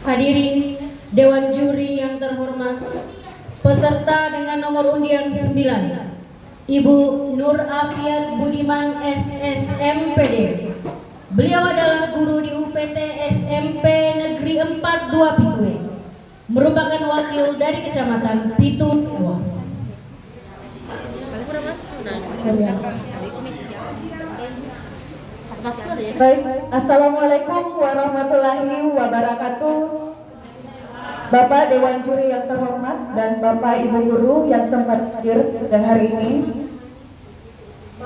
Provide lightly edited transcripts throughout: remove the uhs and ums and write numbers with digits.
Hadirin Dewan Juri yang terhormat, peserta dengan nomor undian 9, Ibu Nur Afiat Budiman SSMPD. Beliau adalah guru di UPT SMP Negeri 42 Pitue, merupakan wakil dari Kecamatan Pitu. Baik, Assalamualaikum warahmatullahi wabarakatuh. Bapak Dewan Juri yang terhormat dan Bapak Ibu Guru yang sempat hadir pada hari ini.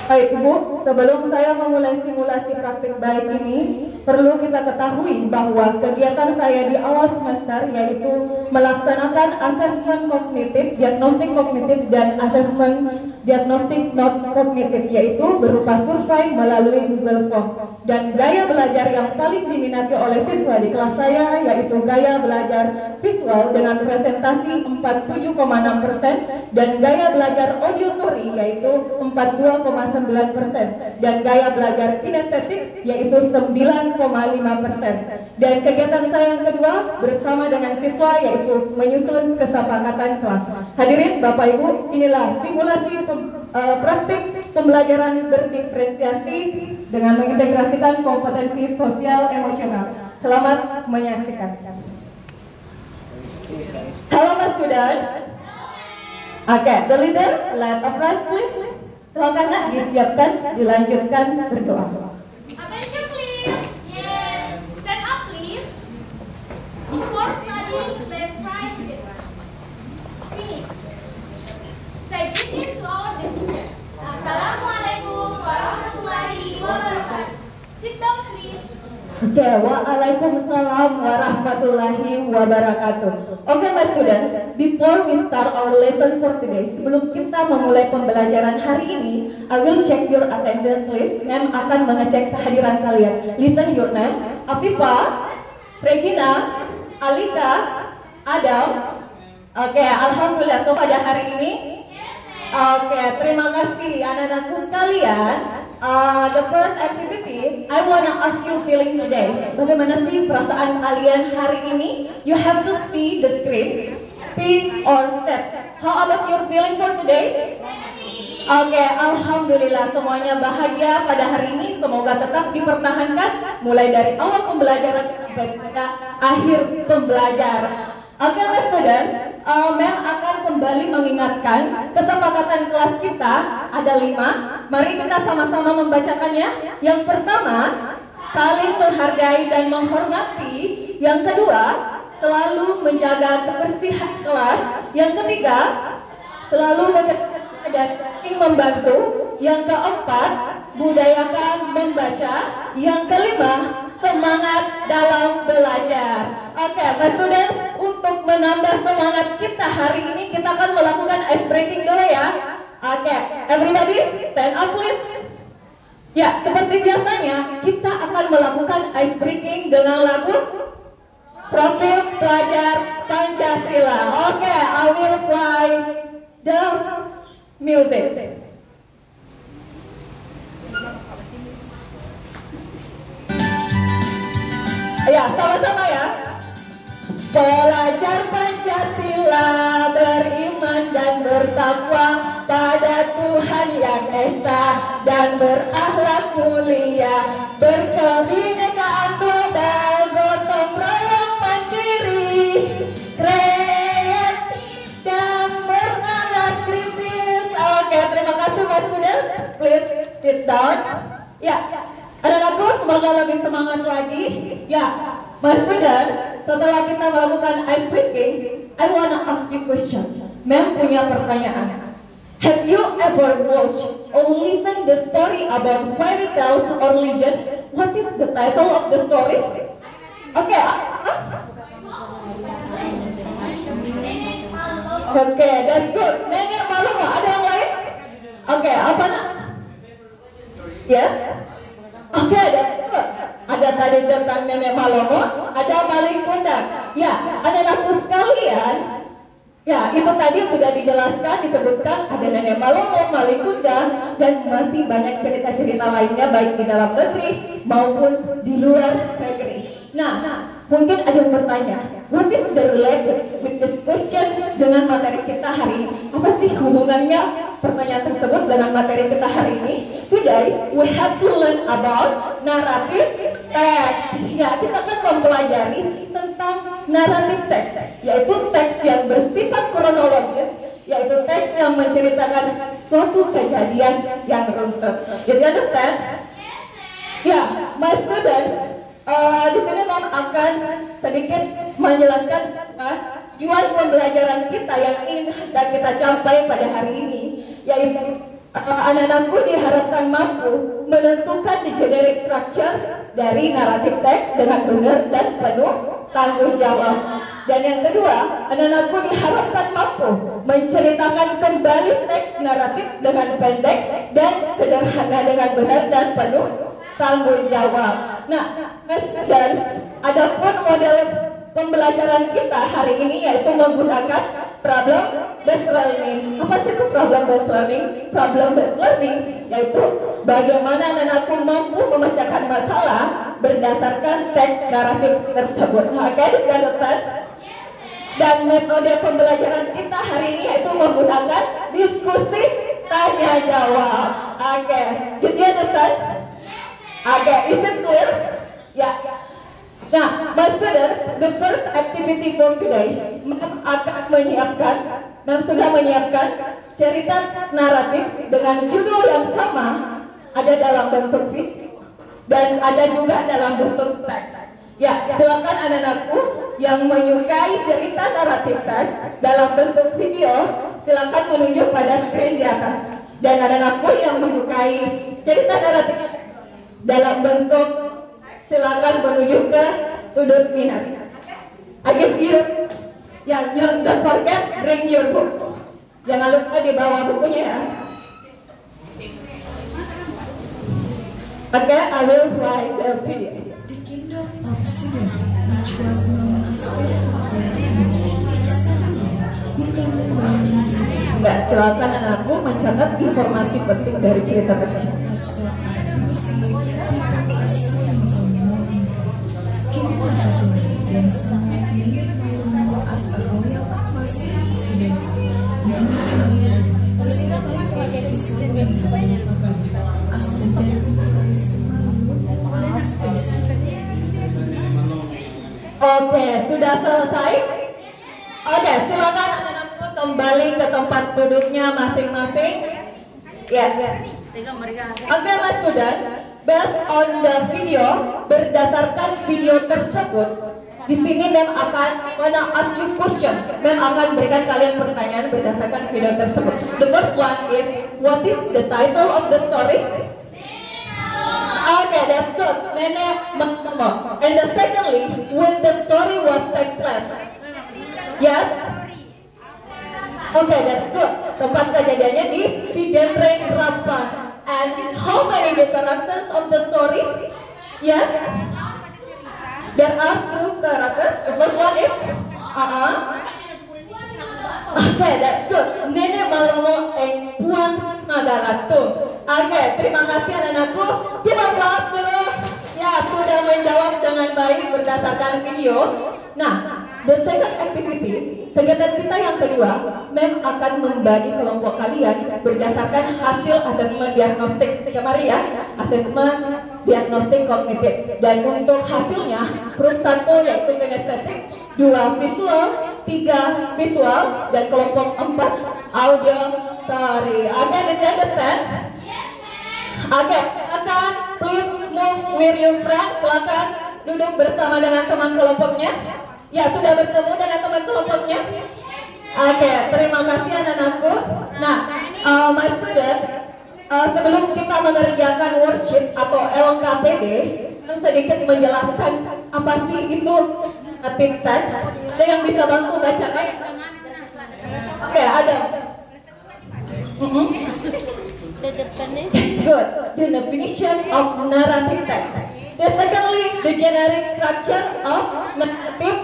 Baik Ibu, sebelum saya memulai simulasi praktik baik ini, perlu kita ketahui bahwa kegiatan saya di awal semester yaitu melaksanakan asesmen kognitif, diagnostik kognitif dan asesmen diagnostik non kognitif, yaitu berupa survei melalui Google Form. Dan gaya belajar yang paling diminati oleh siswa di kelas saya yaitu gaya belajar visual dengan presentasi 47,6% dan gaya belajar auditory yaitu 42,9% dan gaya belajar kinestetik yaitu 9,5%. Dan kegiatan saya yang kedua bersama dengan siswa yaitu menyusun kesepakatan kelas. Hadirin Bapak Ibu, inilah simulasi praktik pembelajaran berdiferensiasi dengan mengintegrasikan kompetensi sosial emosional. Selamat menyaksikan. Hello my students. Okay, the leader, let applause please. Silakan nak disiapkan, dilanjutkan berdoa. Attention please. Yes. Stand up please. Before studying, let's try together. Finish. Say greeting to our teacher. Assalamualaikum warahmatullahi wabarakatuh. Sit down please. Oke, waalaikumsalam warahmatullahi wabarakatuh. Oke, my students, before we start our lesson for today, sebelum kita memulai pembelajaran hari ini, I will check your attendance list. Ma'am akan mengecek kehadiran kalian. Listen your name: Afifa, Regina, Alika, Adam. Oke, alhamdulillah. So pada hari ini, oke, terima kasih anak-anakku sekalian. The first activity, I wanna ask you feeling today. Bagaimana sih perasaan kalian hari ini? You have to see the screen, peace or sad. How about your feeling for today? Oke, alhamdulillah semuanya bahagia pada hari ini. Semoga tetap dipertahankan mulai dari awal pembelajaran sampai pada akhir pembelajaran. Oke, my students, Ma'am akan kembali mengingatkan kesepakatan kelas kita ada 5. Mari kita sama-sama membacakannya. Yang pertama, saling menghargai dan menghormati. Yang kedua, selalu menjaga kebersihan kelas. Yang ketiga, selalu bekerja dan saling membantu. Yang keempat, budayakan membaca. Yang kelima, semangat dalam belajar. Oke, my students, untuk menambah semangat kita hari ini, kita akan melakukan ice breaking dulu ya. Oke, everybody stand up please. Ya, seperti biasanya kita akan melakukan ice breaking dengan lagu Profil Pelajar Pancasila. Oke, I will play the music. Ya, sama-sama ya. Pelajar Pancasila beriman dan bertakwa pada Tuhan yang Esa dan berakhlak mulia, berkebinekaan global, gotong royong mandiri, kreatif dan bernalar kritis. Oke, terima kasih mas students. Please sit down. Ya, anak-anakku semoga lebih semangat lagi. Ya, mas students, setelah kita melakukan ice breaking, I wanna ask you question. Ma'am punya pertanyaan. Have you ever watched or listened the story about fairy tales or legends? What is the title of the story? Oke, Oke, that's good. Nenek malu nggak? Ada yang lain? Oke, apa nak? Yes. Oke, ada tadi tentang nenek Malomo, ada maling kundang. Ya, anak-anakku sekalian, Ya, itu tadi sudah dijelaskan, disebutkan ada Nenek Malomo, Malikunda, dan masih banyak cerita-cerita lainnya baik di dalam negeri maupun di luar negeri. Nah, mungkin ada yang bertanya, what is the related with this question dengan materi kita hari ini? Apa sih hubungannya pertanyaan tersebut dengan materi kita hari ini? Today, we have to learn about narrative text. Ya, kita akan mempelajari tentang narrative text, yaitu teks yang bersifat kronologis, yaitu teks yang menceritakan suatu kejadian yang runtut. Jadi understand? Ya, my students, di sini Mom akan sedikit menjelaskan tujuan pembelajaran kita yang ingin dan kita capai pada hari ini, yaitu anak-anakku diharapkan mampu menentukan the generic structure dari naratif teks dengan benar dan penuh tanggung jawab. Dan yang kedua, anak-anakku diharapkan mampu menceritakan kembali teks naratif dengan pendek dan sederhana dengan benar dan penuh tanggung jawab. Nah, dan adapun model pembelajaran kita hari ini yaitu menggunakan problem based learning. Apa sih itu problem based learning? Problem based learning yaitu bagaimana anak-anakku mampu memecahkan masalah berdasarkan teks naratif tersebut. Oke, understand? Dan metode pembelajaran kita hari ini yaitu menggunakan diskusi tanya jawab. Oke, did you understand? Oke, is it clear? Ya. Nah, my students, the first activity for today, Ma'am sudah menyiapkan cerita naratif dengan judul yang sama, ada dalam bentuk video dan ada juga dalam bentuk teks. Ya, silakan anak-anakku yang menyukai cerita naratif teks dalam bentuk video, silakan menunjuk pada screen di atas. Dan anak-anakku yang menyukai cerita naratif teks dalam bentuk, silakan menuju ke sudut minat. I give you, ya, don't forget bring your book. Jangan lupa dibawa bukunya ya. Okay, I will play the video. The kingdom of Sidon, which was known as Fir'aun, suddenly became well-known due to Enggak, silakan anakku mencatat informasi penting dari cerita tersebut. livestock and initiate people are suffering from no income. King Abaddon then summoned Nenek Malomo as a royal advisor to Sidon. Nenek Malomo is the title of his reign in Abaddon, as the name implies Malomo means peace. Oke, sudah selesai? Oke, silakan anak-anakku kembali ke tempat duduknya masing-masing. Ya. Oke, Mas students, based on the video, berdasarkan video tersebut, di sini Mem akan ask you question. Mem akan berikan kalian pertanyaan berdasarkan video tersebut. The first one is, what is the title of the story? Okay, that's good. Nenek Malomo. And the secondly, when the story was take place. Yes. Okay, that's good. Tempat kejadiannya di Sidon Rapan. And how many the characters of the story? Yes. There are two characters. The first one is Okay, that's good. Nenek Malomo and Puan Magalatu. Oke, terima kasih anak-anakku. Kita bahas dulu. Ya, sudah menjawab dengan baik berdasarkan video. Nah, the second activity, kegiatan kita yang kedua, Mem akan membagi kelompok kalian berdasarkan hasil asesmen diagnostik kemarin ya, asesmen diagnostik kognitif. Dan untuk hasilnya, grup 1 yaitu kinestetik, 2 visual, 3 visual, dan kelompok 4 audio. Sorry, okay, did you understand? Oke, silakan please move with your friends. Silakan duduk bersama dengan teman kelompoknya. Ya, sudah bertemu dengan teman kelompoknya? Oke, terima kasih anak-anakku. Nah, my student, sebelum kita mengerjakan worksheet atau LKPD, sedikit menjelaskan apa sih itu narrative text. Ada yang bisa bantu bacakan? Oke, ada. That's good. The definition of narrative text. The secondly, the generic structure of narrative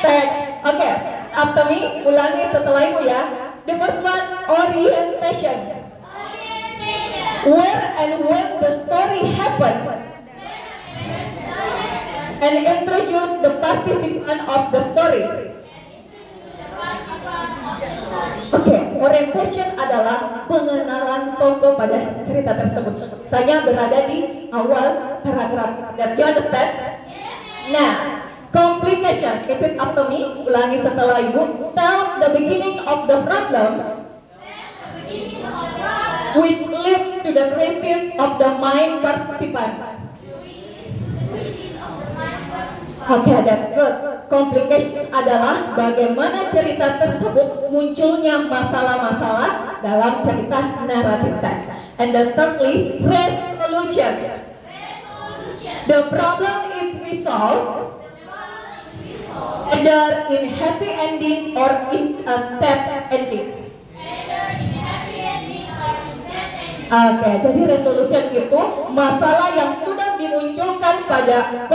text. Okay. after me. Ulangi setelah ibu ya. The first one, orientation. Where and when the story happened. And introduce the participant of the story. Oke, orientation adalah pengenalan tokoh pada cerita tersebut. Saya berada di awal paragraf. That you understand? Nah, complication. Repeat after me. Ulangi setelah ibu. Tell the beginning of the problems which leads to the crisis of the mind participant. Oke, that's good. Complication adalah bagaimana cerita tersebut munculnya masalah-masalah dalam cerita naratif teks. And then thirdly, resolution. The problem is resolved either in happy ending or in a sad ending. Oke, jadi resolution itu masalah yang sudah dimunculkan pada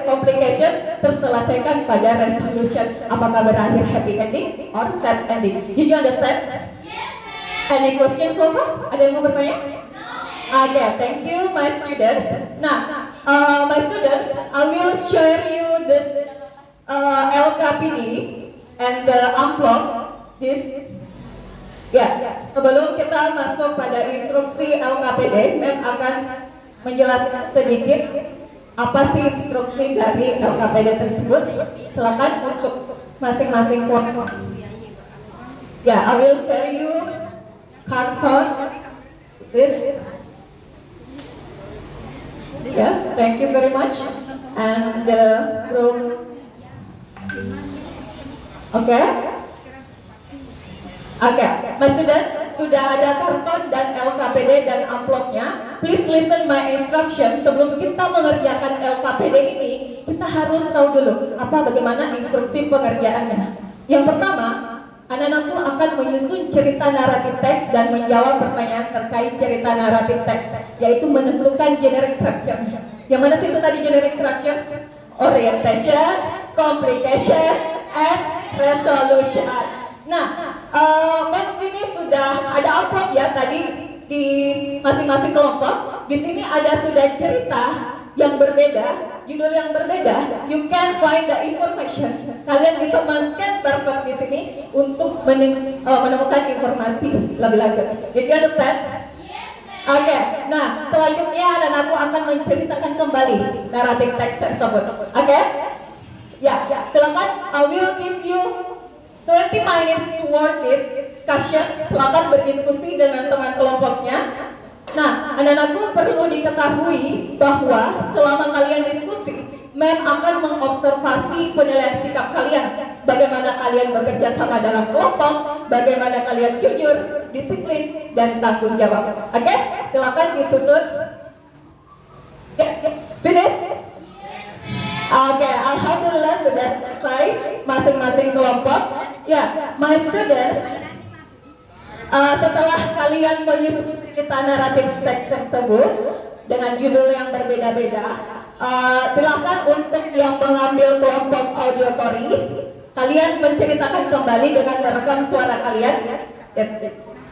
complication terselesaikan pada resolution. Apakah berakhir happy ending or sad ending? Did you understand? Any questions so far? Ada yang mau bertanya? Okay, thank you my students. Nah, my students, I will share you this LKPD and the envelope. This. Ya, sebelum kita masuk pada instruksi LKPD, Mem akan menjelaskan sedikit apa sih instruksi dari LKPD tersebut. Silakan untuk masing-masing kelompok. Ya, I will share you carton. This. Yes, thank you very much. And the room. Okay. Oke, my student, sudah ada karton dan LKPD dan amplopnya. Please listen my instruction. Sebelum kita mengerjakan LKPD ini, kita harus tahu dulu bagaimana instruksi pengerjaannya. Yang pertama, anak-anakku akan menyusun cerita naratif teks dan menjawab pertanyaan terkait cerita naratif teks, yaitu menentukan generic structure. Yang mana sih itu tadi generic structure? Orientation, complication, and resolution. Nah, sini sudah ada amplop ya tadi di masing-masing kelompok. Di sini ada sudah cerita yang berbeda, judul yang berbeda. You can find the information. Kalian bisa men-scan barcode di sini untuk menemukan informasi lebih lanjut. Did you understand? Oke, nah selanjutnya anak-anakku akan menceritakan kembali naratif teks tersebut. Oke? Ya, silakan. I will give you 20 minutes toward this discussion. Silakan berdiskusi dengan teman kelompoknya. Nah, anak-anakku perlu diketahui bahwa selama kalian diskusi, Mem akan mengobservasi penilaian sikap kalian. Bagaimana kalian bekerja sama dalam kelompok, bagaimana kalian jujur, disiplin, dan tanggung jawab. Oke, silakan disusun. Finish? Oke, alhamdulillah sudah selesai masing-masing kelompok. Ya, my students, setelah kalian menyusun cerita naratif teks tersebut dengan judul yang berbeda-beda, silakan untuk yang mengambil kelompok auditory, kalian menceritakan kembali dengan merekam suara kalian.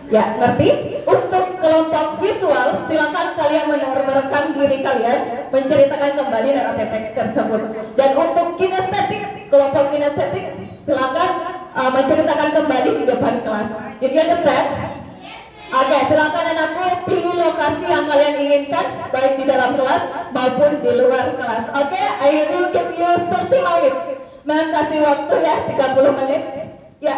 Ya, ngerti? Untuk kelompok visual, silakan kalian merekam diri kalian menceritakan kembali naratif teks tersebut. Dan untuk kinestetik, kelompok kinestetik, silakan menceritakan kembali di depan kelas. Did you understand? Oke, silakan anakku pilih lokasi yang kalian inginkan, baik di dalam kelas maupun di luar kelas. Oke, I will give you 30 minutes. Mem kasih waktu ya, 30 menit. Ya.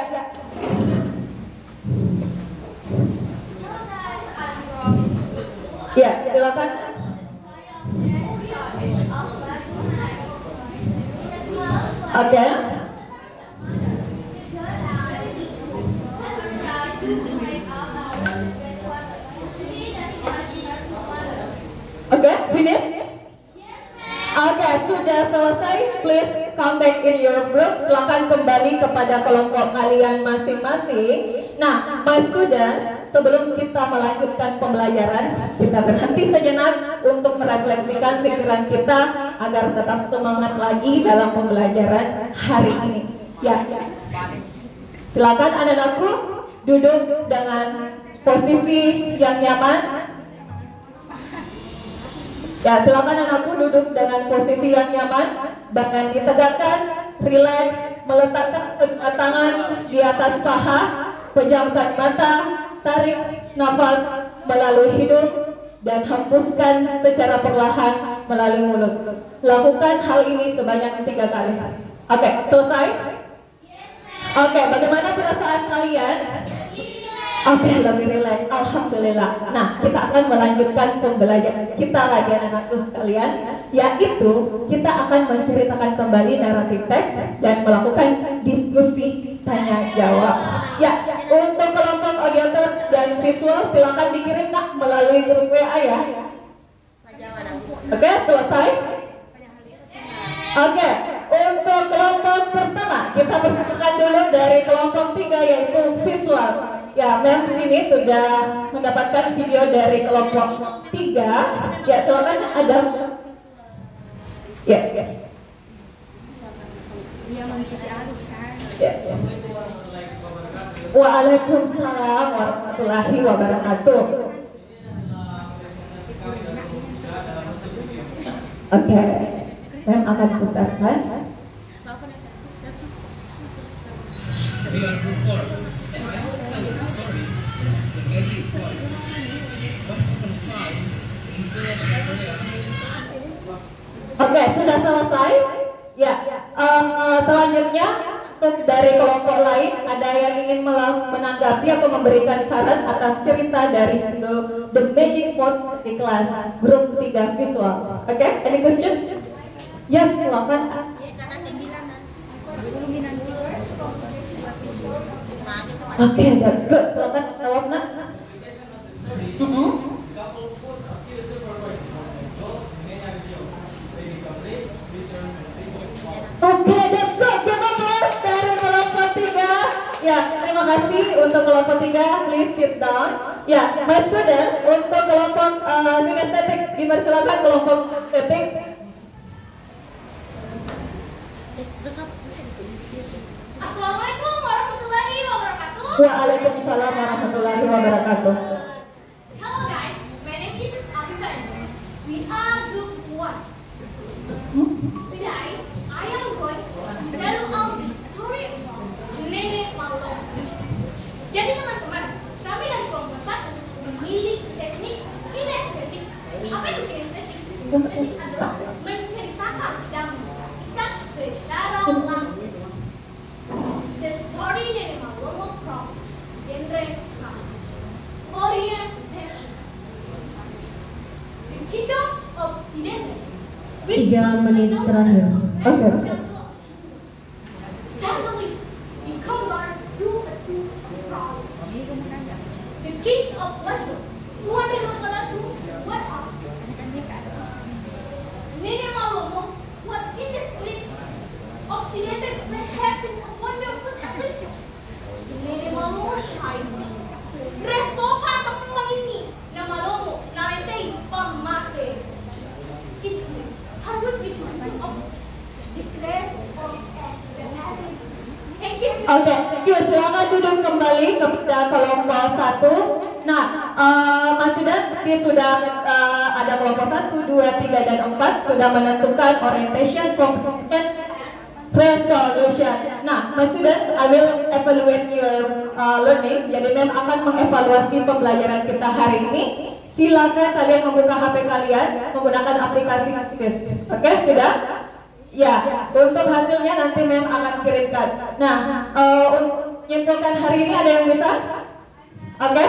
Ya, silakan. Oke. Oke, finish? Oke, sudah selesai. Please come back in your group. Silakan kembali kepada kelompok kalian masing-masing. Nah, my students, sebelum kita melanjutkan pembelajaran, kita berhenti sejenak untuk merefleksikan pikiran kita agar tetap semangat lagi dalam pembelajaran hari ini. Ya. Silakan anak-anakku duduk dengan posisi yang nyaman. Ya, silakan anakku duduk dengan posisi yang nyaman, badan ditegakkan, rileks, meletakkan kedua tangan di atas paha, pejamkan mata, tarik nafas melalui hidung dan hembuskan secara perlahan melalui mulut. Lakukan hal ini sebanyak 3 kali. Oke, selesai? Oke, bagaimana perasaan kalian? Oke, lebih rileks, alhamdulillah. Nah, kita akan melanjutkan pembelajaran kita lagi anak-anakku sekalian, yaitu kita akan menceritakan kembali naratif teks dan melakukan diskusi tanya jawab. Ya, untuk kelompok auditor dan visual silakan dikirim nak melalui grup WA ya. Oke, selesai. Oke, untuk kelompok pertama kita persilakan dulu dari kelompok 3 yaitu visual. Ya, mem sini sudah mendapatkan video dari kelompok 3. Ya, silakan ada. Ya. Ya. Waalaikumsalam warahmatullahi wabarakatuh. Oke, mem akan putarkan. Oke, sudah selesai. Ya, selanjutnya untuk dari kelompok lain ada yang ingin menanggapi atau memberikan saran atas cerita dari The Magic Pot di kelas grup 3 visual. Oke, any question? Yes, silakan. Oke, that's good. Silakan jawab nak. Oke, that's good. Give applause dari kelompok 3. Ya, terima kasih untuk kelompok 3. Please sit down. Ya, my students, untuk kelompok kinestetik dipersilakan kelompok kinestetik. Assalamualaikum warahmatullahi wabarakatuh. Waalaikumsalam warahmatullahi wabarakatuh. Hello guys, my name is Afifah Angela. We are group 1. Today, I am going to tell all the story about Nenek Malong. Jadi teman-teman, kami dari kelompok 1 memilih teknik kinestetik. Apa itu kinestetik? Kinestetik adalah menceritakan dan menceritakan secara langsung. The story Nenek Malong from genre orientation. The kingdom of Sidene. 3 menit terakhir. Oke. Suddenly, the combat drew a two crowd. The king of Bajra, Tuan Nenek Malatu, what asked? Nenek Malong, what in the spirit of Sidene may have been a wonderful ability. Nenek Malong sighed. Resopa teman ini, nama Lomo, nalentei pamase. It's harus dibuat of the grace of the heaven. Thank you. Oke, yuk silakan duduk kembali kepada kelompok 1. Nah, Mas sudah ada kelompok 1, 2, 3, dan 4 sudah menentukan orientation, comprehension, resolution. Nah, my students, I will evaluate your learning. Jadi mem akan mengevaluasi pembelajaran kita hari ini. Silakan kalian membuka HP kalian menggunakan aplikasi Quiz. Oke, sudah? Ya, untuk hasilnya nanti mem akan kirimkan. Nah, untuk menyimpulkan hari ini ada yang bisa? Oke?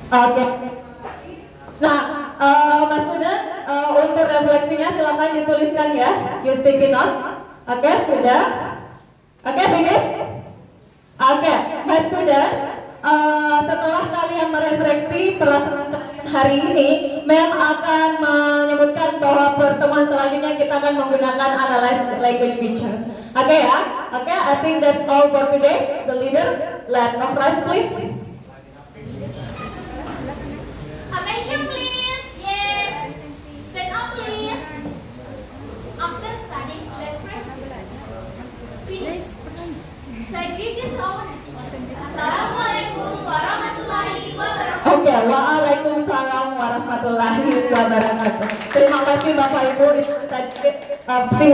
Oke. Nah, Mas student, untuk refleksinya silakan dituliskan ya. You sticky note. Oke, sudah. Oke, finish. Oke, my students, setelah kalian merefleksi perasaan hari ini, mem akan menyebutkan bahwa pertemuan selanjutnya kita akan menggunakan analyze language features. Oke ya? Oke, I think that's all for today. The leaders, let us rise please. Attention please. Yes. Stand up please. Oke, waalaikumsalam warahmatullahi wabarakatuh. Terima kasih Bapak Ibu. Itu tadi simulasi